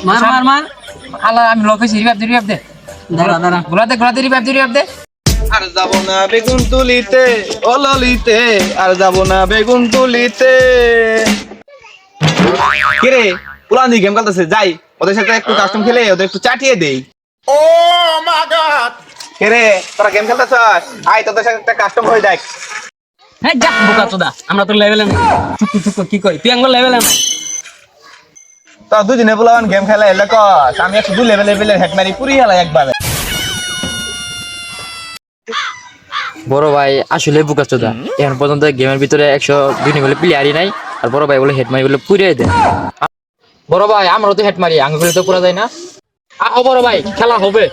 মার মার মার আলা আমি লোকেছি রিভাইভ দে দাঁড়া দাঁড়া গোলা দে রিভাইভ দে আর যাব না বেগুন তুলিতে ও ললিতে আর যাব না বেগুন তুলিতে কিরে পুরানি গেম খেলতেছে যাই ওদের সাথে একটু কাস্টম খেলে ওদের একটু চাটিয়ে দেই ও মাই গড কিরে তোরা গেম খেলতেছস আয় তোদের সাথে একটা কাস্টম হয়ে দেখ হ্যাঁ যা বোকা চোদা আমরা তো লেভেলে নাই চুপ কি কই তুই আঙ্গুল লেভেলে নাই তো দুদিনে বলান গেম খেলা এলে কস আমি একটু দু লেভেলের হেড মারি পুরি হেলা একবারে বড় ভাই আসলে বুকাচোদা এখন পর্যন্ত গেমের ভিতরে 102 বলে প্লেয়ারই নাই আর বড় ভাই বলে হেড মারি বলে পুড়িয়ে দেয় বড় ভাই আমরাও তো হেড মারি আঙ্গুল তো পুরা যায় না আও বড় ভাই খেলা হবে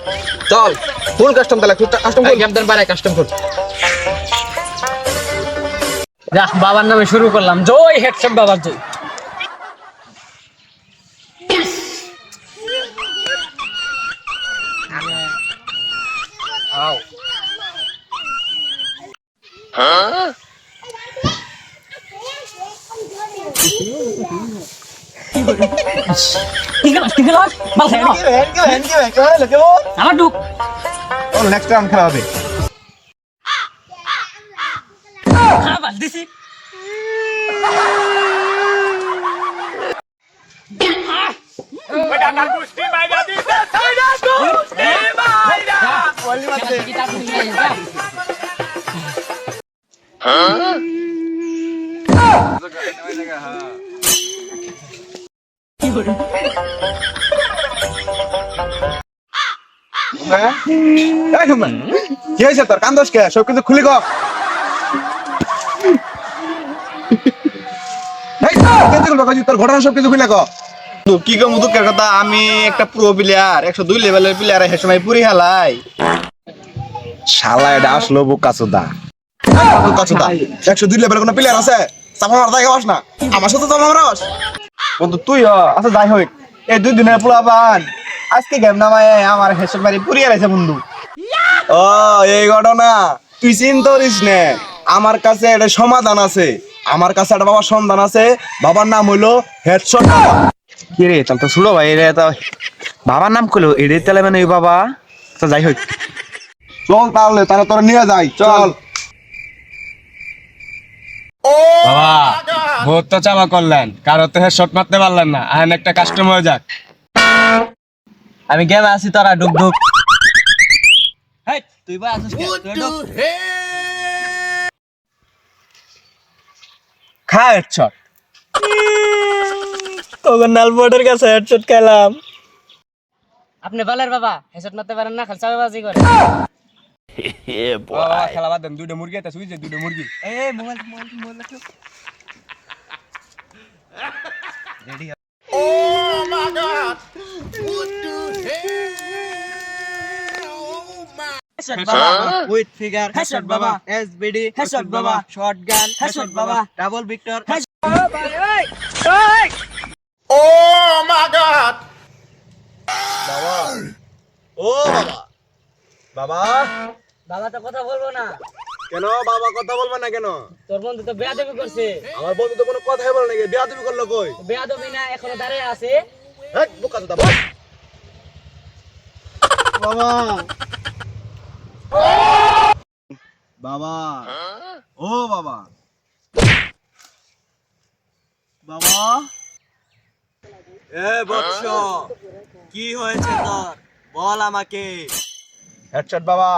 চল ফুল কাস্টম তাহলে কাস্টম কর গেম দেন বারে কাস্টম কর যা বাবার নামে শুরু করলাম জয় হেডশট বাবার জয় আও ঠিক আছে বাল খেলো হেন আমার ঢুক ও নেক্সট রাউন্ড খেলা হবে হ্যাঁ বাল দিছি কি হয়েছে তোর কান্দোস কে সব কিছু খুলি কর তোর ঘটনা সব কিছু খুলে কর কি কম দুঃখের কথা আমি একটা প্রো প্লেয়ার 102 লেভেলের প্লেয়ার হে সময় পুরি হেলাই শালা এটা আসলো বোকাচোদা 102 লেভেলের কোন প্লেয়ার আছে চাপা মারতে গেছস না আমার সাথে চাপা মারস বন্ধু তুই আচ্ছা যাই হোক এই দুই দিনের পোলাপান আজকে গেম নামায় আমার হেসে মারি পুরি হেলাইছে বন্ধু ও এই ঘটনা তুই চিন্তা করিস না আমার কাছে একটা সমাধান আছে আমার কাছে একটা বাবার সন্ধান আছে বাবার নাম হলো হেডশট বাবা কি রে তাহলে তো শুনো ভাই এটা তো বাবার নাম কইলো এটাই তাহলে মানে ওই বাবা তো যাই হোক চল তাহলে তোরা নিয়ে যাই চল বাবা বহুত তো চাপা করলেন কারো তো শট মারতে পারলেন না আর একটা কাস্টম হয়ে যাক আমি গেমে আছি তোরা ডুক ডুক হেই তুই ভাই আসিস তুই ঢুক খা হেডশট তোর নালবোর্ডের কাছে হেডশট খেলাম আপনি বালের বাবা হেডশট মারতে পারেন না খালি চাপাবাজি করে বাবা খেলা বাদ দেন দুইটা মুরগি আছে সুইজে দুইটা মুরগি এই মোবাইল রেডি হেডশট বাবা উইথ ফিগার হেডশট বাবা এসবিডি হেডশট বাবা শটগান হেডশট বাবা ডাবল ভিক্টর ও মাই গড বাবা ও বাবা বাবা বাবা তো কথা বলবো না কেন বাবা কথা বলবে না কেন তোর বন্ধু তো বেয়াদবি করছে আমার বন্ধু তো কোনো কথাই বলে নাকি বেয়াদবি করলো কই বেয়াদবি না এখনো দাঁড়িয়ে আছে হেট বোকা দাদা বল বাবা বাবা ও বাবা বাবা এ বৎস কি হয়েছে তোর বল আমাকে হেডশট বাবা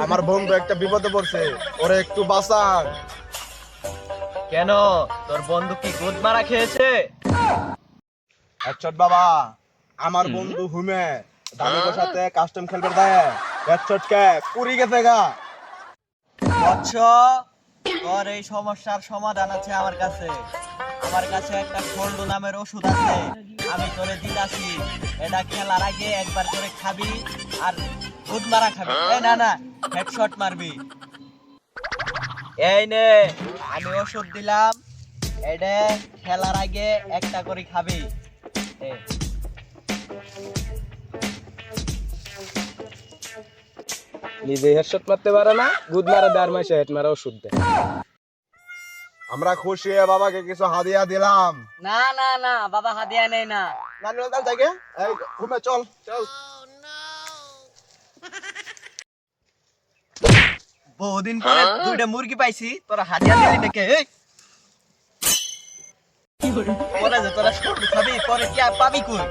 আমার বন্ধু একটা বিপদে পড়ছে ওরে একটু বাঁচান কেন তোর বন্ধু কি গুদ মারা খেয়েছে হেডশট বাবা আমার বন্ধু হুমে দামিকোর সাথে কাস্টম খেলবে দেয় হেডশট কে পুরি গেছে গা বৎস তোর এই সমস্যার সমাধান আছে আমার কাছে একটা খন্ড নামের ওষুধ আছে আমি তোরে দিলাছি এটা খেলার আগে একবার করে খাবি আর গুদ মারা খাবি এই না হেডশট মারবি এই নে আমি ওষুধ দিলাম এটা খেলার আগে একটা করে খাবি নিজে হেডশট মারতে পারে না গুদ মারা দেয় আর মাসে হেড মারা ওষুধ দেয় আমরা খুশি হয়ে বাবাকে কিছু হাদিয়া দিলাম। না না না বাবা হাদিয়া নেই না। না নিলে তাহলে যাই গে। এই ঘুমে চল চল। বহুদিন পরে দুইটা মুরগি পাইছি, তোরা হাদিয়া দিলি নাকি? এই পরে যে তোরা সব খাবি, পরে কি আর পাবি কই?